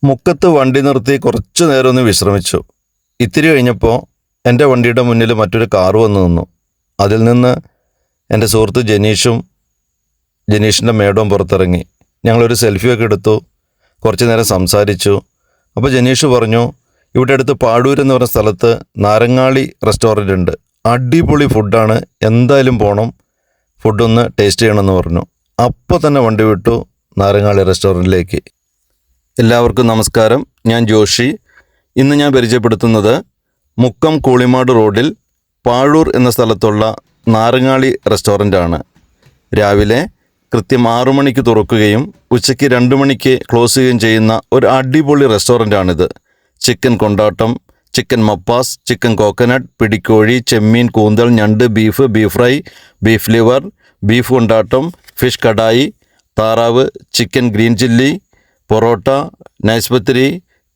മുക്കത്ത് വണ്ടി നിർത്തി കുറച്ചു നേരം ഒന്ന് വിശ്രമിച്ചു. ഇത്തിരി കഴിഞ്ഞപ്പോൾ എൻ്റെ വണ്ടിയുടെ മുന്നിൽ മറ്റൊരു കാറ് വന്നു നിന്നു. അതിൽ നിന്ന് എൻ്റെ സുഹൃത്ത് ജനീഷിൻ്റെ മേഡവും പുറത്തിറങ്ങി. ഞങ്ങളൊരു സെൽഫിയൊക്കെ എടുത്തു. കുറച്ച് നേരം സംസാരിച്ചു. അപ്പോൾ ജനീഷ് പറഞ്ഞു, ഇവിടെ അടുത്ത് പാടൂർ എന്ന് പറഞ്ഞ സ്ഥലത്ത് നാരങ്ങാളി റെസ്റ്റോറൻ്റ് ഉണ്ട്, അടിപൊളി ഫുഡാണ്, എന്തായാലും പോകണം, ഫുഡൊന്ന് ടേസ്റ്റ് ചെയ്യണമെന്ന് പറഞ്ഞു. അപ്പോൾ തന്നെ വണ്ടി വിട്ടു നാരങ്ങാളി റെസ്റ്റോറൻറ്റിലേക്ക്. എല്ലാവർക്കും നമസ്കാരം, ഞാൻ ജോഷി. ഇന്ന് ഞാൻ പരിചയപ്പെടുത്തുന്നത് മുക്കം കൂളിമാട് റോഡിൽ പാഴൂർ എന്ന സ്ഥലത്തുള്ള നാരങ്ങാളി റെസ്റ്റോറൻ്റാണ്. രാവിലെ കൃത്യം 6 മണിക്ക് തുറക്കുകയും ഉച്ചയ്ക്ക് 2 മണിക്ക് ക്ലോസ് ചെയ്യുകയും ചെയ്യുന്ന ഒരു അടിപൊളി റെസ്റ്റോറൻ്റാണിത്. ചിക്കൻ കൊണ്ടാട്ടം, ചിക്കൻ മപ്പാസ്, ചിക്കൻ കോക്കനട്ട്, പിടിക്കോഴി, ചെമ്മീൻ, കൂന്തൽ, ഞണ്ട്, beef fry, beef liver, beef കൊണ്ടാട്ടം, ഫിഷ് കടായി, താറാവ്, ചിക്കൻ ഗ്രീൻ ചില്ലി, പൊറോട്ട, നൈസ്പത്തിരി,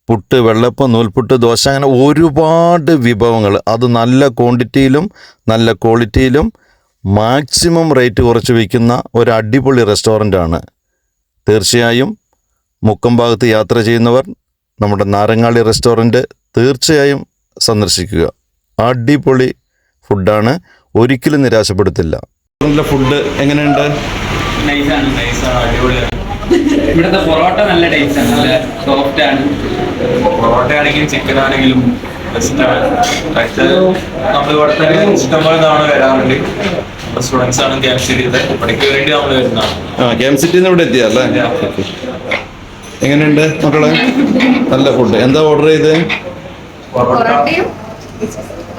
പുട്ട്, വെള്ളപ്പം, നൂൽപുട്ട്, ദോശ, അങ്ങനെ ഒരുപാട് വിഭവങ്ങൾ. അത് നല്ല ക്വാണ്ടിറ്റിയിലും നല്ല ക്വാളിറ്റിയിലും മാക്സിമം റേറ്റ് കുറച്ച് വയ്ക്കുന്ന ഒരു അടിപൊളി റെസ്റ്റോറൻ്റാണ്. തീർച്ചയായും മുക്കം ഭാഗത്ത് യാത്ര ചെയ്യുന്നവർ നമ്മുടെ നാരങ്ങാളി റെസ്റ്റോറൻറ്റ് തീർച്ചയായും സന്ദർശിക്കുക. അടിപൊളി ഫുഡാണ്, ഒരിക്കലും നിരാശപ്പെടുത്തില്ല. ഫുഡ് എങ്ങനെയുണ്ട്? ഇവിടുത്തെ പൊറോട്ട നല്ല ടേസ്റ്റ് ആണ്, നല്ല സോഫ്റ്റ് ആണ്. പൊറോട്ട ആണെങ്കിലും ചിക്കൻ ആണെങ്കിലും നമ്മളിവിടെ തന്നെ ഇഷ്ടംപോലെ തവണ വരാറുണ്ട്. സ്റ്റുഡൻസ് ആണ് ക്യാമ്പ് സിറ്റിയുടെ പഠിക്ക് വേണ്ടി നമ്മൾ വരുന്നതാണ്. ക്യാമ്പ് സിറ്റിയിൽ നിന്ന് ഇവിടെ എത്തിയല്ലേ? എങ്ങനെയുണ്ട് മക്കളെ? നല്ല ഫുഡ്. എന്താ ഓർഡർ ചെയ്ത്? പൊറോട്ടയും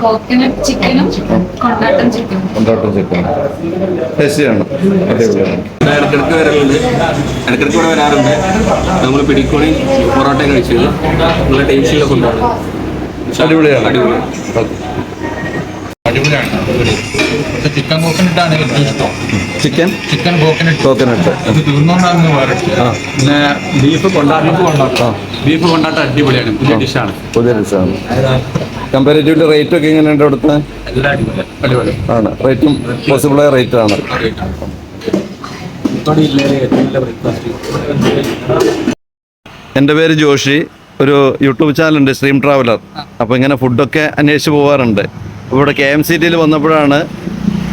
കോക്കനട്ട് ചിക്കനും കൊണ്ടാട്ടം ചിക്കനും. ടേസ്റ്റിയാണ്, അടിപൊളിയാണ്. ഇടയ്ക്കിടയ്ക്ക് വരലുണ്ട്, ഇടയ്ക്കിടയ്ക്ക് ഇവിടെ വരാറുണ്ട്. നമ്മൾ പിടിക്കോണി പൊറോട്ട കഴിച്ചത് നല്ല ടേസ്റ്റിലുള്ള ഫുഡാണ്. അടിപൊളിയാണ്. അടിപൊളിയാണ്. ചിക്കൻ കോക്കനട്ടാണ് ഏറ്റവും ഇഷ്ടം. ചിക്കൻ കോക്കനട്ട് ഇത് തീർന്നോണ്ടാണെന്ന് വേറെ. പിന്നെ ബീഫ് കൊണ്ടാട്ടം അടിപൊളിയാണ്, പുതിയ ഡിഷാണ്. കമ്പാരിറ്റീവ്ലി റേറ്റ് ഒക്കെ എങ്ങനെയുണ്ട് അവിടുത്തെ? എല്ലാം അടിപൊളി ആണ്. റേറ്റും പോസിബിളായ റേറ്റ് ആണ്. എൻ്റെ പേര് ജോഷി. ഒരു യൂട്യൂബ് ചാനലുണ്ട്, സ്ട്രീം ട്രാവലർ. അപ്പോൾ ഇങ്ങനെ ഫുഡൊക്കെ അന്വേഷിച്ച് പോകാറുണ്ട്. ഇവിടെ KMCTയിൽ വന്നപ്പോഴാണ്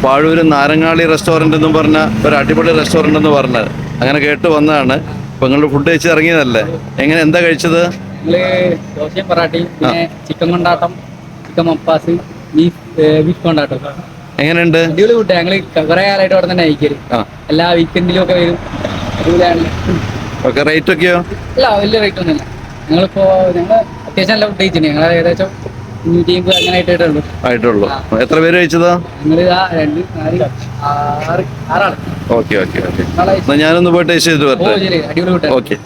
പാഴൂർ നാരങ്ങാളി റെസ്റ്റോറൻ്റ് എന്നും പറഞ്ഞ ഒരു അടിപൊളി റെസ്റ്റോറൻ്റ് എന്ന് പറഞ്ഞത്. അങ്ങനെ കേട്ട് വന്നതാണ്. അപ്പോൾ നിങ്ങൾ ഫുഡ് കഴിച്ച് ഇറങ്ങിയതല്ലേ? എന്താ കഴിച്ചത്? ദോശയും പൊറാട്ടയും, പിന്നെ ചിക്കൻ കൊണ്ടാട്ടം, ചിക്കൻ മപ്പാസ്, ബീഫ് കൊണ്ടാട്ടം. എങ്ങനെയുണ്ട്? അടിപൊളി ഫുഡ്. ഞങ്ങള് കുറെ കാലമായിട്ട് അവിടെ തന്നെ അയക്കല്. എല്ലാ വീക്കെൻഡിലും ഒക്കെ വരും. അടിപൊളിയാണ്. ഓക്കെ. റേറ്റ് ഒക്കെയോ? അല്ല, വലിയ റേറ്റ് ഒന്നുമില്ല. ഞങ്ങൾ അത്യാവശ്യം നല്ല ഫുഡ് കഴിച്ചിട്ടുണ്ട്. ഞങ്ങൾ ഏകദേശം 150 അങ്ങനെ ആയിട്ടുള്ളൂ. എത്ര പേര് കഴിച്ചതാ? ഞങ്ങൾ 2, 4, 6 ആളാണ്. ഓക്കെ. ഞാനൊന്ന് പോയി ടേസ്റ്റ് ചെയ്തിട്ട് വരട്ടെ. അടിപൊളി ഫുഡ്. ഓക്കെ.